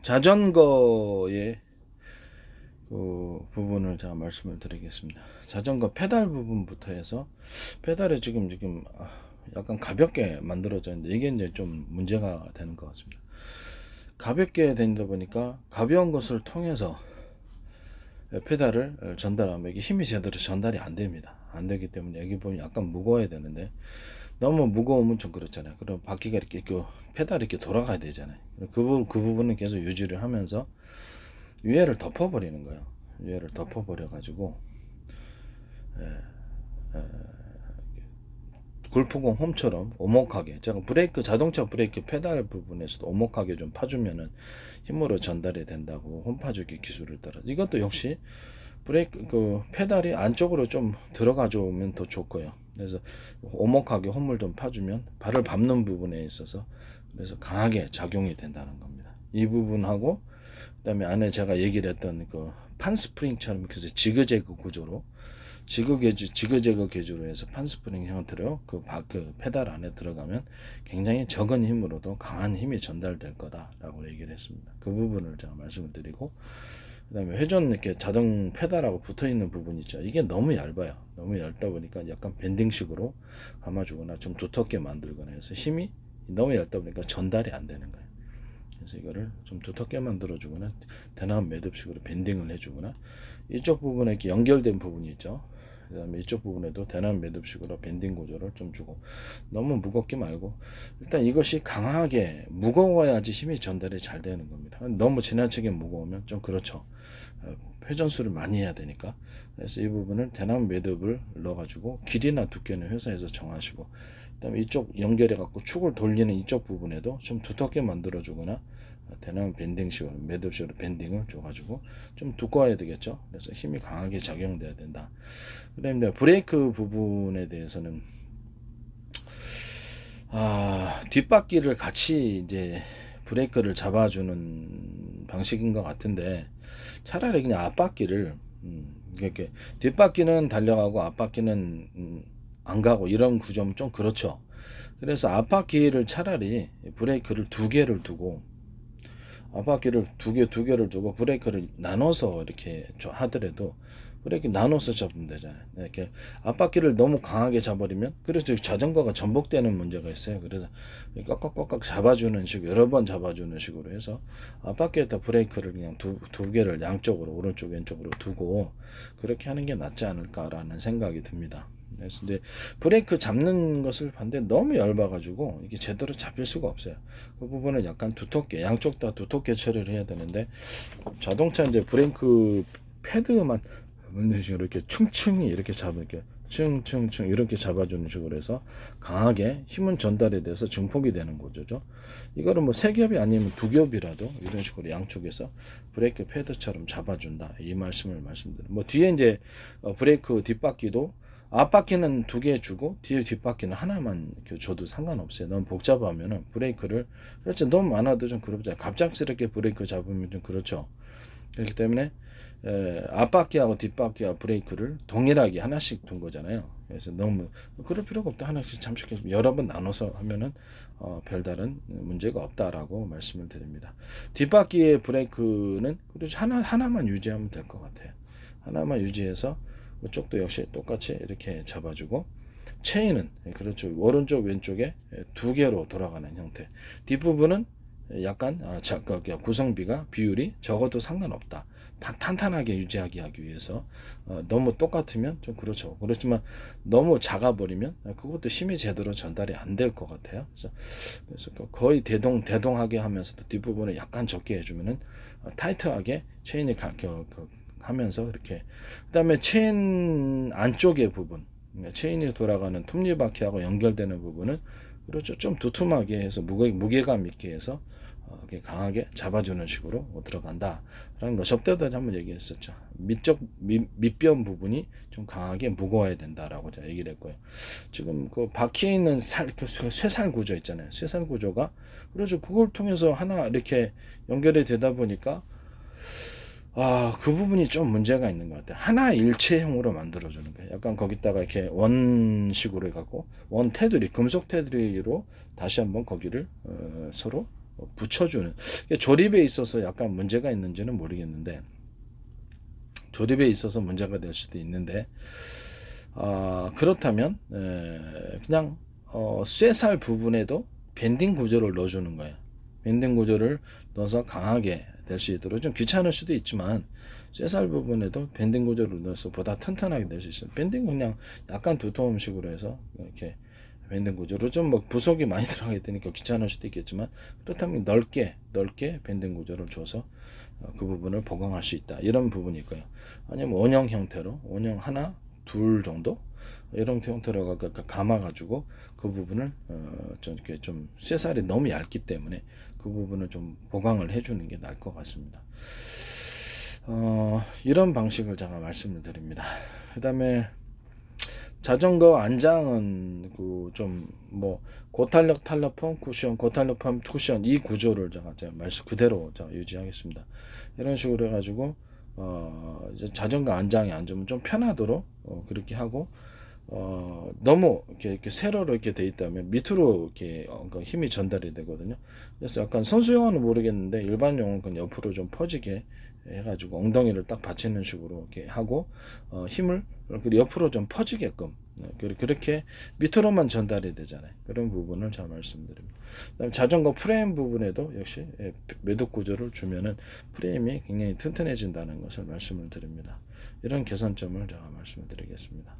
자전거의 부분을 제가 말씀을 드리겠습니다. 자전거 페달 부분부터 해서 페달이 지금 약간 가볍게 만들어져 있는데 이게 이제 좀 문제가 되는 것 같습니다. 가볍게 되다 보니까 가벼운 것을 통해서 페달을 전달하면 이게 힘이 제대로 전달이 안 됩니다. 안 되기 때문에 여기 보면 약간 무거워야 되는데 너무 무거우면 좀 그렇잖아요. 그럼 바퀴가 이렇게 페달이 이렇게 돌아가야 되잖아요. 그 부분은 계속 유지를 하면서 위에를 덮어버리는 거예요. 위에를 덮어버려 가지고 골프공 홈처럼 오목하게, 제가 자동차 브레이크 페달 부분에서도 오목하게 좀 파주면은 힘으로 전달이 된다고 홈 파주기 기술을 따라, 이것도 역시 페달이 안쪽으로 좀 들어가 주면 더 좋고요. 그래서 오목하게 홈을 좀 파주면 발을 밟는 부분에 있어서 그래서 강하게 작용이 된다는 겁니다. 이 부분하고 그다음에 안에 제가 얘기를 했던 그 판스프링처럼 그래서 지그재그 구조로 지그재그 개조로 해서 판스프링 형태로 그 페달 안에 들어가면 굉장히 적은 힘으로도 강한 힘이 전달될 거다라고 얘기를 했습니다. 그 부분을 제가 말씀을 드리고, 그다음에 회전 이렇게 자동 페달하고 붙어 있는 부분 있죠. 이게 너무 얇아요. 너무 얇다 보니까 약간 밴딩식으로 감아주거나 좀 두텁게 만들거나 해서 힘이 너무 얇다 보니까 전달이 안 되는 거예요. 그래서 이거를 좀 두텁게 만들어주거나 대나무 매듭식으로 밴딩을 해주거나, 이쪽 부분에 이렇게 연결된 부분이 있죠. 그 다음에 이쪽 부분에도 대나무 매듭식으로 밴딩 구조를 좀 주고, 너무 무겁게 말고 일단 이것이 강하게 무거워야지 힘이 전달이 잘 되는 겁니다. 너무 지나치게 무거우면 좀 그렇죠. 회전수를 많이 해야 되니까. 그래서 이 부분을 대나무 매듭을 넣어가지고 길이나 두께는 회사에서 정하시고, 그다음에 이쪽 연결해 갖고 축을 돌리는 이쪽 부분에도 좀 두텁게 만들어 주거나 대나무 밴딩식으로 매듭식으로 밴딩을 줘가지고 좀 두꺼워야 되겠죠. 그래서 힘이 강하게 작용돼야 된다. 그다음에 브레이크 부분에 대해서는 뒷바퀴를 같이 이제 브레이크를 잡아주는 방식인 것 같은데, 차라리 그냥 앞바퀴를 이렇게 뒷바퀴는 달려가고 앞바퀴는 안 가고 이런 구조는 좀 그렇죠. 그래서 앞바퀴를 차라리 브레이크를 두 개를 두고 앞바퀴를 두 개를 두고 브레이크를 나눠서 이렇게 하더라도 브레이크 나눠서 잡으면 되잖아요. 이렇게 앞바퀴를 너무 강하게 잡아버리면, 그래서 자전거가 전복되는 문제가 있어요. 그래서 꽉꽉꽉꽉 잡아주는 식, 여러 번 잡아주는 식으로 해서 앞바퀴에다 브레이크를 그냥 두 개를 양쪽으로 오른쪽 왼쪽으로 두고 그렇게 하는 게 낫지 않을까라는 생각이 듭니다. 그래서 이제 브레이크 잡는 것을 봤는데 너무 얇아가지고 이게 제대로 잡힐 수가 없어요. 그 부분을 약간 두텁게, 양쪽 다 두텁게 처리를 해야 되는데, 자동차 이제 브레이크 패드만 이런 식으로 이렇게 층층이 이렇게 이렇게 층층층 이렇게 잡아주는 식으로 해서 강하게 힘은 전달이 돼서 증폭이 되는 거죠. 이거를 뭐 세 겹이 아니면 두 겹이라도 이런 식으로 양쪽에서 브레이크 패드처럼 잡아준다, 이 말씀을 말씀드려요. 뭐 뒤에 이제 브레이크 뒷바퀴도 앞바퀴는 두 개 주고 뒤에 뒷바퀴는 하나만 줘도 상관없어요. 너무 복잡하면은 브레이크를, 그렇죠, 너무 많아도 좀 그렇죠. 갑작스럽게 브레이크 잡으면 좀 그렇죠. 그렇기 때문에 앞바퀴하고 뒷바퀴와 브레이크를 동일하게 하나씩 둔 거잖아요. 그래서 너무 그럴 필요가 없다. 하나씩 잠시 여러 번 나눠서 하면은 별다른 문제가 없다라고 말씀을 드립니다. 뒷바퀴의 브레이크는 그렇죠, 하나만 유지하면 될 것 같아요. 하나만 유지해서 이쪽도 역시 똑같이 이렇게 잡아주고, 체인은 그렇죠, 오른쪽 왼쪽에 두 개로 돌아가는 형태. 뒷부분은 약간 구성비가 비율이 적어도 상관없다. 탄탄하게 유지하기 위해서 너무 똑같으면 좀 그렇죠. 그렇지만 너무 작아버리면 그것도 힘이 제대로 전달이 안 될 것 같아요. 그래서 거의 대동하게 하면서도 뒷부분을 약간 적게 해주면은 타이트하게 체인이 하면서 이렇게. 그다음에 체인 안쪽의 부분, 체인이 돌아가는 톱니바퀴하고 연결되는 부분은 그렇죠, 좀 두툼하게 해서 무게감 있게 해서 강하게 잡아주는 식으로 들어간다라는 거 접대도 한번 얘기했었죠. 밑변 부분이 좀 강하게 무거워야 된다라고 제가 얘기를 했고요. 지금 그 바퀴에 있는 쇠살 구조 있잖아요. 쇠살 구조가 그래서 그걸 통해서 하나 이렇게 연결이 되다 보니까 그 부분이 좀 문제가 있는 것 같아요. 하나 일체형으로 만들어주는 거예요. 약간 거기다가 이렇게 원식으로 해갖고, 원 테두리, 금속 테두리로 다시 한번 거기를 서로 붙여주는, 조립에 있어서 약간 문제가 있는지는 모르겠는데, 조립에 있어서 문제가 될 수도 있는데, 그렇다면 그냥 쇠살 부분에도 밴딩 구조를 넣어주는 거예요. 밴딩 구조를 넣어서 강하게 될 수 있도록, 좀 귀찮을 수도 있지만 쇠살 부분에도 밴딩 구조를 넣어서 보다 튼튼하게 될 수 있어요. 밴딩 그냥 약간 두터움식으로 해서 이렇게 밴딩 구조로, 좀 뭐 부속이 많이 들어가게 되니까 귀찮을 수도 있겠지만, 그렇다면 넓게 밴딩 구조를 줘서 그 부분을 보강할 수 있다, 이런 부분이 있고요. 아니면 원형 형태로, 원형 하나 둘 정도 이런 형태로 감아 가지고 그 부분을 좀 이렇게, 좀 쇠살이 너무 얇기 때문에 그 부분을 좀 보강을 해주는 게 나을 것 같습니다. 이런 방식을 제가 말씀을 드립니다. 그 다음에 자전거 안장은 그 좀 뭐 고탄력 탄력펌 쿠션, 고탄력 펌 쿠션, 이 구조를 제가 말씀 그대로 제가 유지하겠습니다. 이런 식으로 해가지고 이제 자전거 안장에 앉으면 좀 편하도록 그렇게 하고, 너무 이렇게 세로로 이렇게 돼 있다면 밑으로 이렇게 그 힘이 전달이 되거든요. 그래서 약간 선수용어는 모르겠는데 일반용은 그냥 옆으로 좀 퍼지게 해가지고 엉덩이를 딱 받치는 식으로 이렇게 하고, 힘을 옆으로 좀 퍼지게끔, 그렇게 밑으로만 전달이 되잖아요. 그런 부분을 잘 말씀드립니다. 그다음에 자전거 프레임 부분에도 역시 매듭 구조를 주면은 프레임이 굉장히 튼튼해진다는 것을 말씀을 드립니다. 이런 개선점을 제가 말씀을 드리겠습니다.